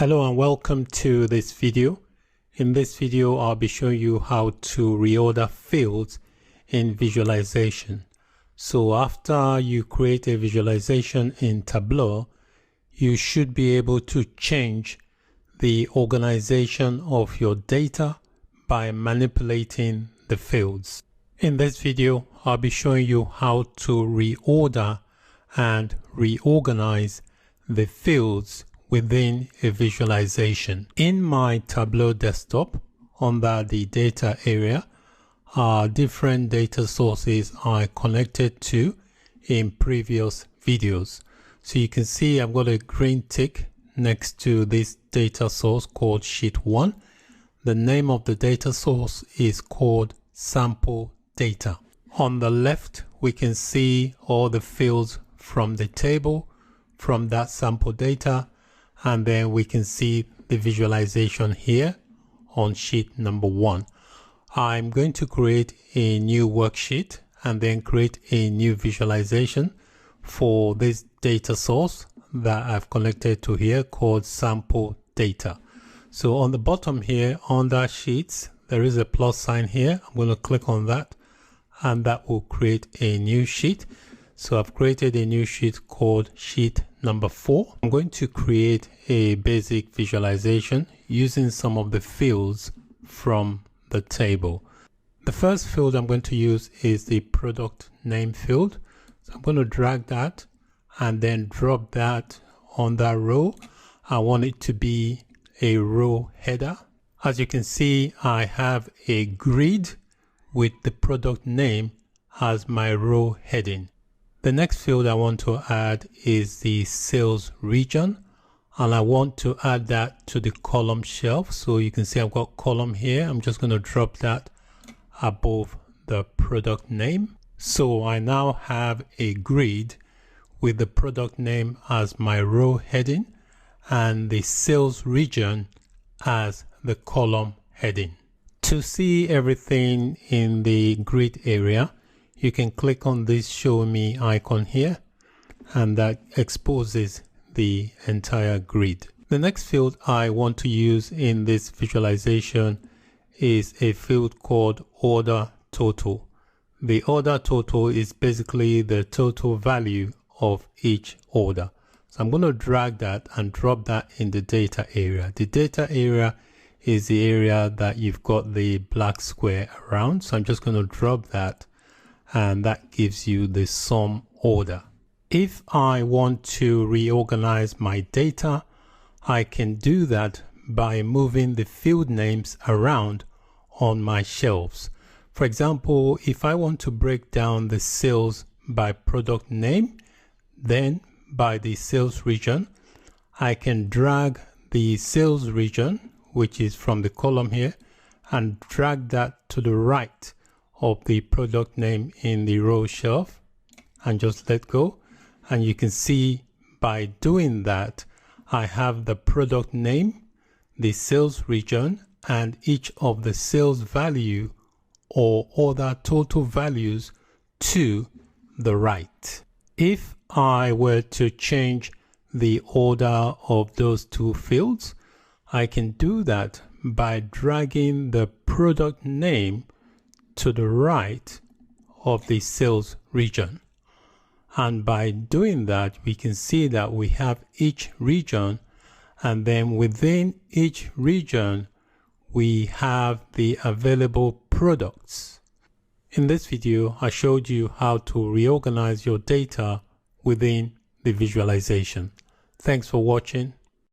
Hello and welcome to this video. In this video, I'll be showing you how to reorder fields in visualization. So after you create a visualization in Tableau, you should be able to change the organization of your data by manipulating the fields. In this video, I'll be showing you how to reorder and reorganize the fields within a visualization. In my Tableau desktop, under the data area, are different data sources I connected to in previous videos. So you can see I've got a green tick next to this data source called Sheet 1. The name of the data source is called Sample Data. On the left, we can see all the fields from the table from that sample data, and then we can see the visualization here on sheet number 1. I'm going to create a new worksheet and then create a new visualization for this data source that I've connected to here called sample data. So on the bottom here under sheets, there is a plus sign here. I'm going to click on that and that will create a new sheet. So I've created a new sheet called sheet number 4. I'm going to create a basic visualization using some of the fields from the table. The first field I'm going to use is the product name field. So I'm going to drag that and then drop that on that row. I want it to be a row header. As you can see, I have a grid with the product name as my row heading. The next field I want to add is the sales region, and I want to add that to the column shelf. So you can see I've got column here. I'm just going to drop that above the product name. So I now have a grid with the product name as my row heading and the sales region as the column heading. To see everything in the grid area, you can click on this show me icon here, and that exposes the entire grid. The next field I want to use in this visualization is a field called order total. The order total is basically the total value of each order. So I'm going to drag that and drop that in the data area. The data area is the area that you've got the black square around. So I'm just going to drop that, and that gives you the sum order. If I want to reorganize my data, I can do that by moving the field names around on my shelves. For example, if I want to break down the sales by product name, then by the sales region, I can drag the sales region, which is from the column here, and drag that to the right of the product name in the row shelf and just let go. And you can see by doing that, I have the product name, the sales region, and each of the sales value or other total values to the right. If I were to change the order of those two fields, I can do that by dragging the product name to the right of the sales region. And by doing that, we can see that we have each region, and then within each region, we have the available products. In this video, I showed you how to reorganize your data within the visualization. Thanks for watching.